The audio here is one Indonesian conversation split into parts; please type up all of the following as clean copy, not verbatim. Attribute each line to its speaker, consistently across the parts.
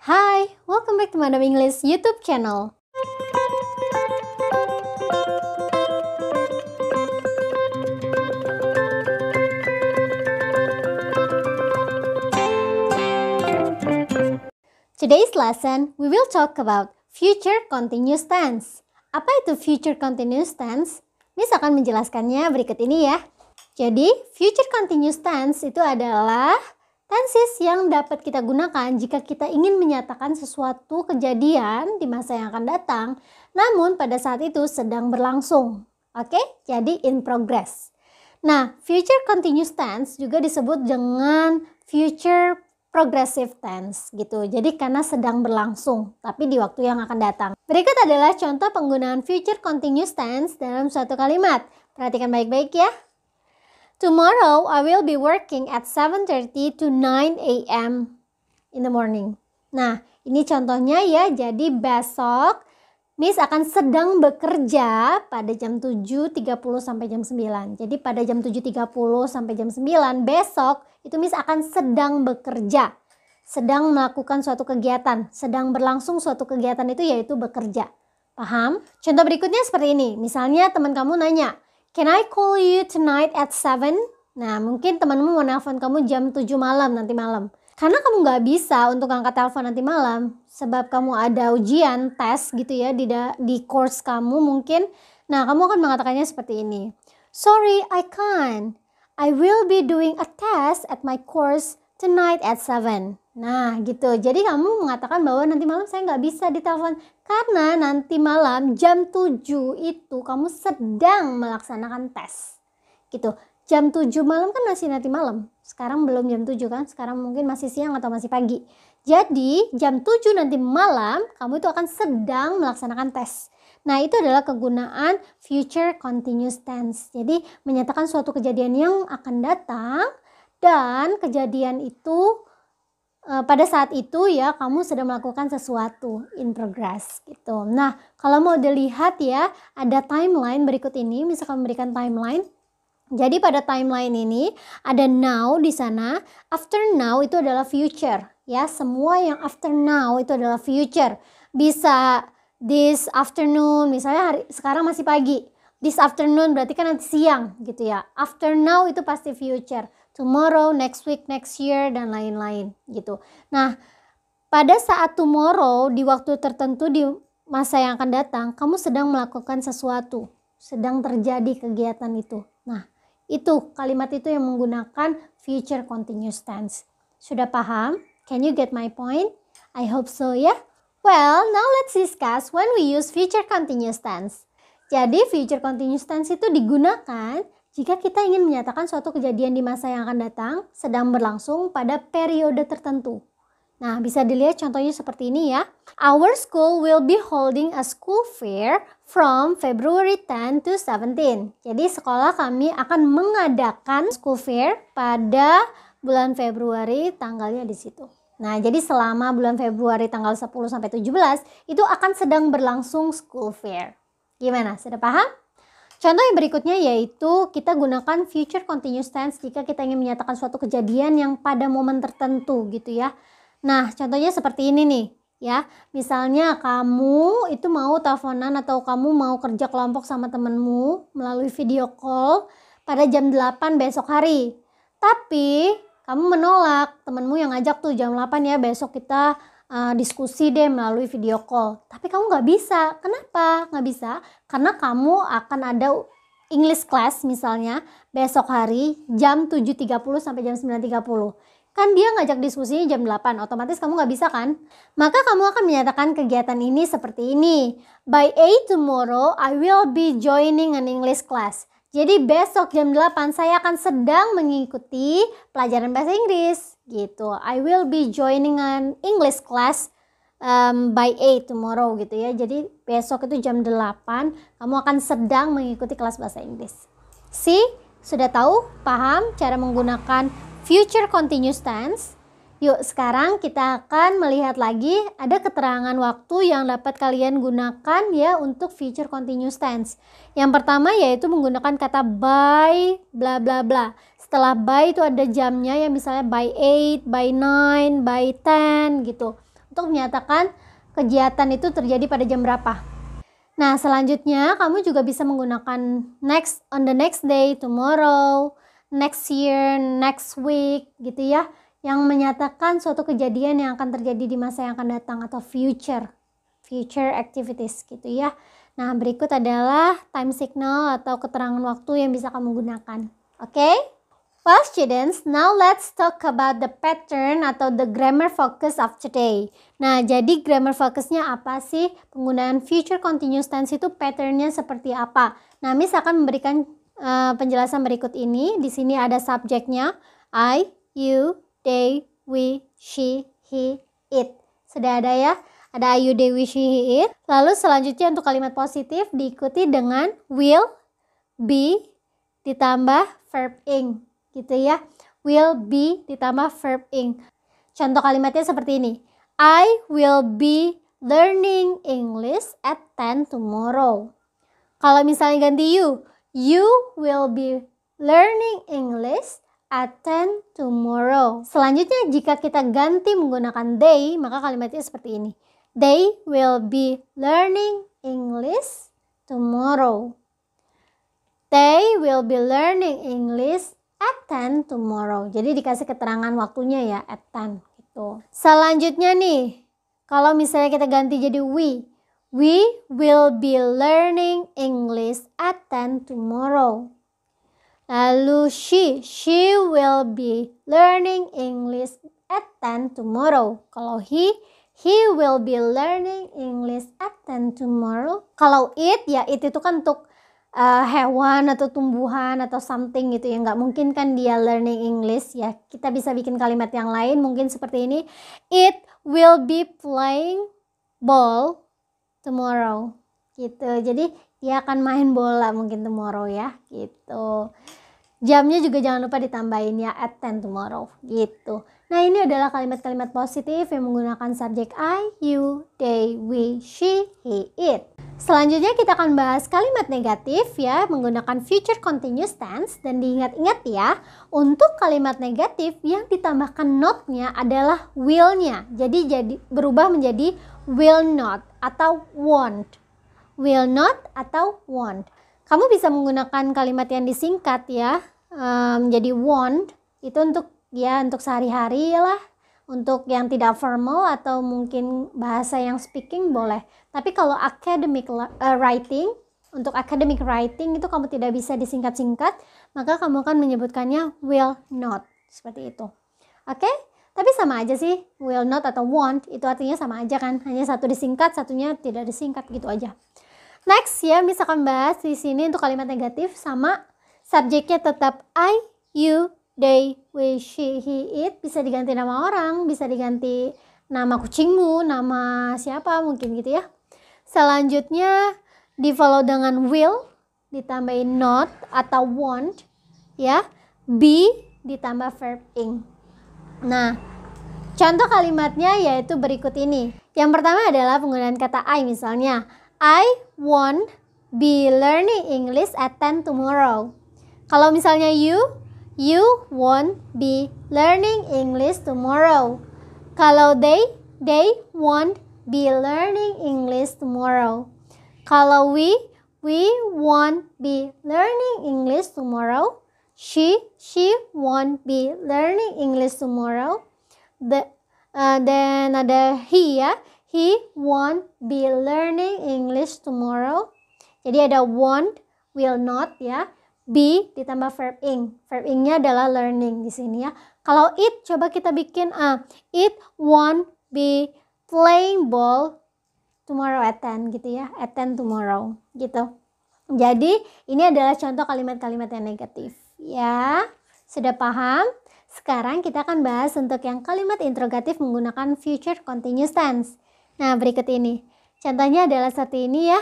Speaker 1: Hi, welcome back to Madam English YouTube channel. Today's lesson, we will talk about future continuous tense. Apa itu future continuous tense? Miss akan menjelaskannya berikut ini ya. Jadi, future continuous tense itu adalah tenses yang dapat kita gunakan jika kita ingin menyatakan sesuatu kejadian di masa yang akan datang, namun pada saat itu sedang berlangsung. Oke, jadi in progress. Nah, future continuous tense juga disebut dengan future progressive tense gitu. Jadi karena sedang berlangsung, tapi di waktu yang akan datang. Berikut adalah contoh penggunaan future continuous tense dalam suatu kalimat. Perhatikan baik-baik ya. Tomorrow I will be working at 7:30 to 9 a.m. in the morning. Nah, ini contohnya ya. Jadi besok Miss akan sedang bekerja pada jam 7.30 sampai jam 9. Jadi pada jam 7.30 sampai jam 9 besok itu Miss akan sedang bekerja. Sedang melakukan suatu kegiatan, sedang berlangsung suatu kegiatan itu yaitu bekerja. Paham? Contoh berikutnya seperti ini. Misalnya teman kamu nanya, "Can I call you tonight at 7?" Nah, mungkin temanmu mau nelfon kamu jam 7 malam nanti malam. Karena kamu nggak bisa untuk angkat telepon nanti malam, sebab kamu ada ujian, tes gitu ya di course kamu mungkin. Nah, kamu akan mengatakannya seperti ini. "Sorry, I can't. I will be doing a test at my course tonight at 7. Nah, gitu. Jadi kamu mengatakan bahwa nanti malam saya nggak bisa ditelepon karena nanti malam jam 7 itu kamu sedang melaksanakan tes. Gitu. Jam 7 malam kan masih nanti malam. Sekarang belum jam 7 kan? Sekarang mungkin masih siang atau masih pagi. Jadi jam 7 nanti malam kamu itu akan sedang melaksanakan tes. Nah, itu adalah kegunaan future continuous tense. Jadi menyatakan suatu kejadian yang akan datang dan kejadian itu pada saat itu ya kamu sedang melakukan sesuatu in progress gitu. Nah, kalau mau dilihat ya ada timeline berikut ini, misalkan memberikan timeline. Jadi pada timeline ini ada now di sana, after now itu adalah future ya. Semua yang after now itu adalah future. Bisa this afternoon, misalnya sekarang masih pagi. This afternoon berarti kan nanti siang gitu ya. After now itu pasti future. Tomorrow, next week, next year dan lain-lain gitu. Nah, pada saat tomorrow di waktu tertentu di masa yang akan datang, kamu sedang melakukan sesuatu, sedang terjadi kegiatan itu. Nah, itu kalimat itu yang menggunakan future continuous tense. Sudah paham? Can you get my point? I hope so ya. Well, now let's discuss when we use future continuous tense. Jadi future continuous tense itu digunakan jika kita ingin menyatakan suatu kejadian di masa yang akan datang sedang berlangsung pada periode tertentu. Nah, bisa dilihat contohnya seperti ini ya. Our school will be holding a school fair from February 10 to 17. Jadi sekolah kami akan mengadakan school fair pada bulan Februari, tanggalnya di situ. Nah, jadi selama bulan Februari tanggal 10 sampai 17 itu akan sedang berlangsung school fair. Gimana? Sudah paham? Contoh yang berikutnya yaitu kita gunakan future continuous tense jika kita ingin menyatakan suatu kejadian yang pada momen tertentu gitu ya. Nah, contohnya seperti ini nih ya. Misalnya kamu itu mau teleponan atau kamu mau kerja kelompok sama temenmu melalui video call pada jam 8 besok hari. Tapi kamu menolak, temenmu yang ngajak tuh jam 8 ya besok kita diskusi deh melalui video call. Tapi kamu nggak bisa. Kenapa nggak bisa? Karena kamu akan ada English class misalnya besok hari jam 7.30 sampai jam 9.30. Kan dia ngajak diskusinya jam 8, otomatis kamu nggak bisa kan? Maka kamu akan menyatakan kegiatan ini seperti ini. By 8 tomorrow, I will be joining an English class. Jadi besok jam 8 saya akan sedang mengikuti pelajaran bahasa Inggris. Gitu. I will be joining an English class by 8 tomorrow gitu ya. Jadi besok itu jam 8, kamu akan sedang mengikuti kelas bahasa Inggris. See? Sudah tahu? Paham cara menggunakan future continuous tense? Yuk sekarang kita akan melihat lagi ada keterangan waktu yang dapat kalian gunakan ya untuk future continuous tense. Yang pertama yaitu menggunakan kata by bla bla bla. Setelah by itu ada jamnya yang misalnya by 8, by 9, by 10 gitu. untuk menyatakan kegiatan itu terjadi pada jam berapa. Nah, selanjutnya kamu juga bisa menggunakan next, on the next day, tomorrow, next year, next week gitu ya, yang menyatakan suatu kejadian yang akan terjadi di masa yang akan datang atau future activities gitu ya. Nah, berikut adalah time signal atau keterangan waktu yang bisa kamu gunakan. Oke? Well students, now let's talk about the pattern atau the grammar focus of today. Nah, jadi grammar focusnya apa sih? Penggunaan future continuous tense itu patternnya seperti apa? Nah, Miss akan memberikan penjelasan berikut ini. Di sini ada subjeknya, I, you, they, we, she, he, it. Sudah ada ya? Ada I, you, they, we, she, he, it. Lalu selanjutnya untuk kalimat positif diikuti dengan will, be, ditambah verb ing. Gitu ya, will be ditambah verb ing. Contoh kalimatnya seperti ini, I will be learning English at 10 tomorrow. Kalau misalnya ganti you will be learning English at 10 tomorrow. Selanjutnya jika kita ganti menggunakan they, maka kalimatnya seperti ini, they will be learning English tomorrow. They will be learning English at 10 tomorrow. Jadi dikasih keterangan waktunya ya, at 10 gitu. Selanjutnya nih, kalau misalnya kita ganti jadi we will be learning English at 10 tomorrow. Lalu she will be learning English at 10 tomorrow. Kalau he will be learning English at 10 tomorrow. Kalau it, ya it itu kan untuk hewan atau tumbuhan atau something gitu ya, nggak mungkin kan dia learning English ya. Kita bisa bikin kalimat yang lain mungkin seperti ini, it will be playing ball tomorrow gitu. Jadi dia akan main bola mungkin tomorrow ya gitu. Jamnya juga jangan lupa ditambahin ya, at 10 tomorrow gitu. Nah, ini adalah kalimat-kalimat positif yang menggunakan subjek I, you, they, we, she, he, it. Selanjutnya kita akan bahas kalimat negatif ya, menggunakan future continuous tense. Dan diingat-ingat ya, untuk kalimat negatif yang ditambahkan not-nya adalah will-nya. Jadi berubah menjadi will not atau won't. Will not atau won't. Kamu bisa menggunakan kalimat yang disingkat ya, menjadi won't. Itu untuk sehari-hari lah. Untuk yang tidak formal atau mungkin bahasa yang speaking boleh. Tapi kalau academic writing, untuk academic writing itu kamu tidak bisa disingkat-singkat, maka kamu akan menyebutkannya will not. Seperti itu. Oke? Tapi sama aja sih, will not atau won't, itu artinya sama aja kan. Hanya satu disingkat, satunya tidak disingkat, gitu aja. Next ya, misalkan bahas di sini untuk kalimat negatif sama subjeknya tetap I, you, they, we, she, he, it. Bisa diganti nama orang, bisa diganti nama kucingmu, nama siapa mungkin gitu ya. Selanjutnya di follow dengan will, ditambahin not atau won't ya. Be ditambah verb ing. Nah, contoh kalimatnya yaitu berikut ini. Yang pertama adalah penggunaan kata I, misalnya I won't be learning English at 10 tomorrow. Kalau misalnya you won't be learning English tomorrow. Kalau they won't be learning English tomorrow. Kalau we won't be learning English tomorrow. She won't be learning English tomorrow. Then ada he ya. He won't be learning English tomorrow. Jadi ada won't, will not ya. Be ditambah verb ing. Verb ingnya adalah learning di sini ya. Kalau it, coba kita bikin it won't be playing ball tomorrow at 10 gitu ya. At 10 tomorrow gitu. Jadi ini adalah contoh kalimat-kalimat yang negatif ya. Sudah paham? Sekarang kita akan bahas untuk yang kalimat interrogatif menggunakan future continuous tense. Nah, berikut ini. Contohnya adalah seperti ini ya.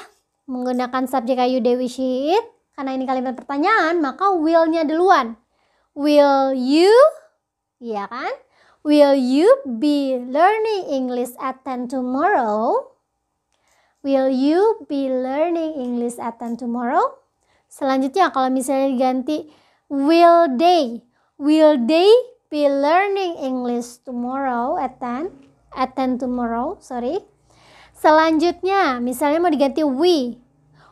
Speaker 1: Menggunakan subjek I, you, they, we, she, it. Karena ini kalimat pertanyaan, maka will-nya duluan. Will you, ya kan? Will you be learning English at 10 tomorrow? Will you be learning English at 10 tomorrow? Selanjutnya kalau misalnya diganti will they be learning English tomorrow at 10? attend tomorrow, sorry. Selanjutnya, misalnya mau diganti we.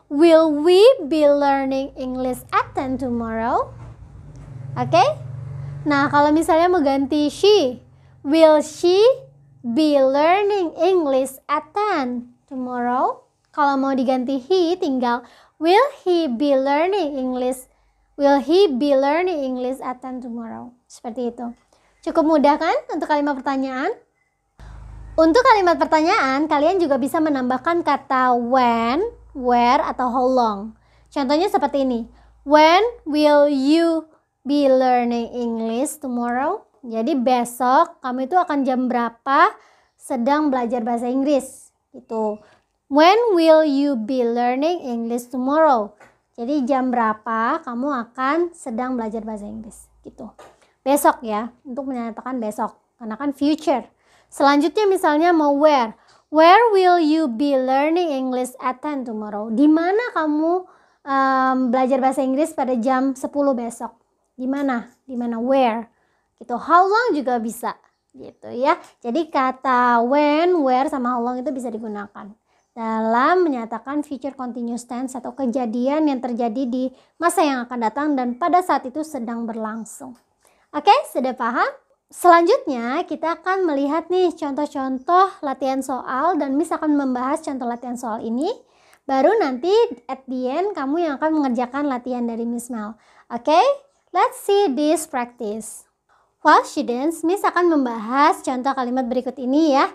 Speaker 1: Will we be learning English at 10 tomorrow? Oke? Nah, kalau misalnya mau ganti she, will she be learning English at 10 tomorrow? Kalau mau diganti he, tinggal will he be learning English? Will he be learning English at 10 tomorrow? Seperti itu. Cukup mudah kan untuk kalimat pertanyaan? Untuk kalimat pertanyaan, kalian juga bisa menambahkan kata when, where, atau how long. Contohnya seperti ini. When will you be learning English tomorrow? Jadi besok kamu itu akan jam berapa sedang belajar bahasa Inggris? Gitu. When will you be learning English tomorrow? Jadi jam berapa kamu akan sedang belajar bahasa Inggris? Gitu. Besok ya, untuk menyatakan besok. Karena kan future. Selanjutnya misalnya mau where. Where will you be learning English at 10 tomorrow? Di mana kamu belajar bahasa Inggris pada jam 10 besok? Di mana? Di mana where? Gitu. How long juga bisa. Gitu ya. Jadi kata when, where sama how long itu bisa digunakan dalam menyatakan future continuous tense atau kejadian yang terjadi di masa yang akan datang dan pada saat itu sedang berlangsung. Oke, sudah paham? Selanjutnya kita akan melihat nih contoh-contoh latihan soal dan Miss akan membahas contoh latihan soal ini. Baru nanti at the end kamu yang akan mengerjakan latihan dari Miss Mel. Oke, let's see this practice. Well students, Miss akan membahas contoh kalimat berikut ini ya.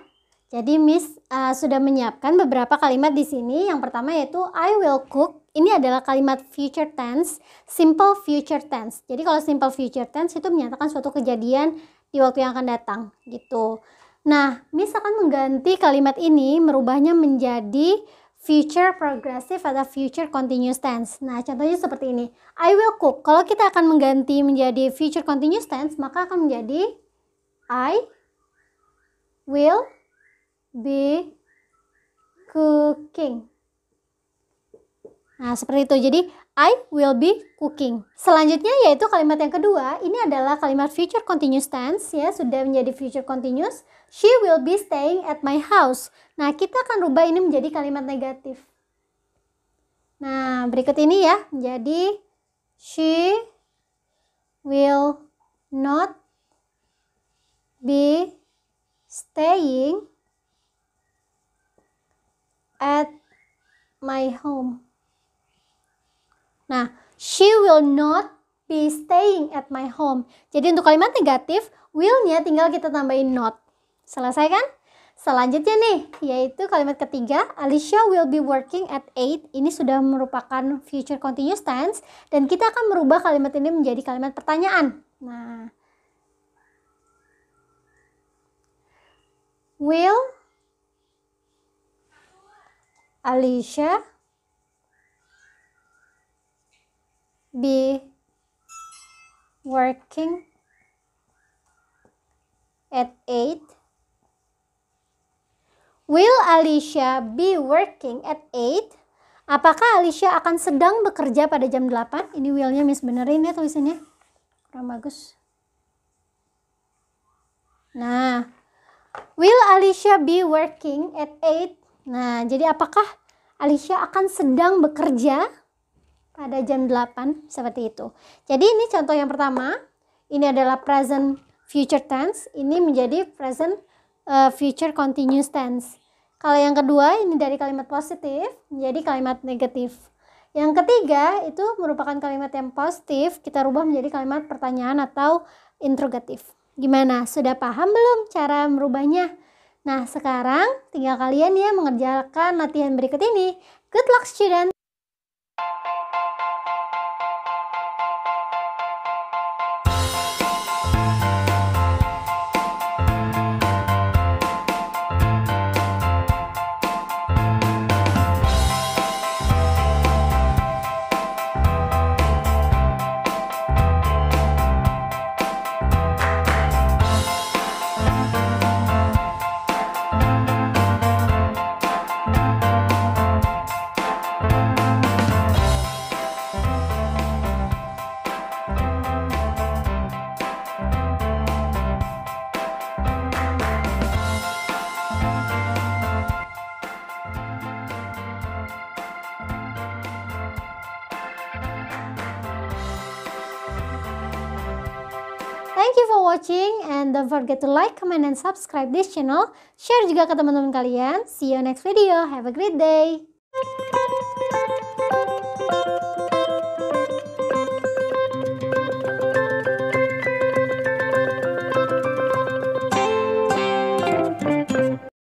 Speaker 1: Jadi Miss sudah menyiapkan beberapa kalimat di sini. Yang pertama yaitu I will cook. Ini adalah kalimat future tense, simple future tense. Jadi kalau simple future tense itu menyatakan suatu kejadian di waktu yang akan datang gitu. Nah, Miss akan mengganti kalimat ini, merubahnya menjadi future progressive atau future continuous tense. Nah, contohnya seperti ini. I will cook. Kalau kita akan mengganti menjadi future continuous tense, maka akan menjadi I will be cooking. Nah, seperti itu. Jadi, I will be cooking. Selanjutnya yaitu kalimat yang kedua. Ini adalah kalimat future continuous tense ya, sudah menjadi future continuous. She will be staying at my house. Nah, kita akan rubah ini menjadi kalimat negatif. Nah, berikut ini ya. Jadi, she will not be staying at my home. Nah, she will not be staying at my home. Jadi untuk kalimat negatif, will-nya tinggal kita tambahin not. Selesai kan? Selanjutnya nih, yaitu kalimat ketiga, Alicia will be working at 8. Ini sudah merupakan future continuous tense. Dan kita akan merubah kalimat ini menjadi kalimat pertanyaan. Nah, will Alicia be working at 8? Will Alicia be working at 8? Apakah Alicia akan sedang bekerja pada jam 8? Ini will-nya Miss benerin ya tulisannya. Kurang bagus. Nah, will Alicia be working at 8? Nah, jadi apakah Alicia akan sedang bekerja pada jam 8 seperti itu. Jadi ini contoh yang pertama, ini adalah present future tense, ini menjadi present future continuous tense. Kalau yang kedua ini dari kalimat positif menjadi kalimat negatif. Yang ketiga itu merupakan kalimat yang positif, kita rubah menjadi kalimat pertanyaan atau interrogatif. Gimana? Sudah paham belum cara merubahnya? Nah, sekarang tinggal kalian ya mengerjakan latihan berikut ini. Good luck students! Thank you for watching and don't forget to like, comment, and subscribe this channel. Share juga ke teman-teman kalian. See you next video. Have a great day.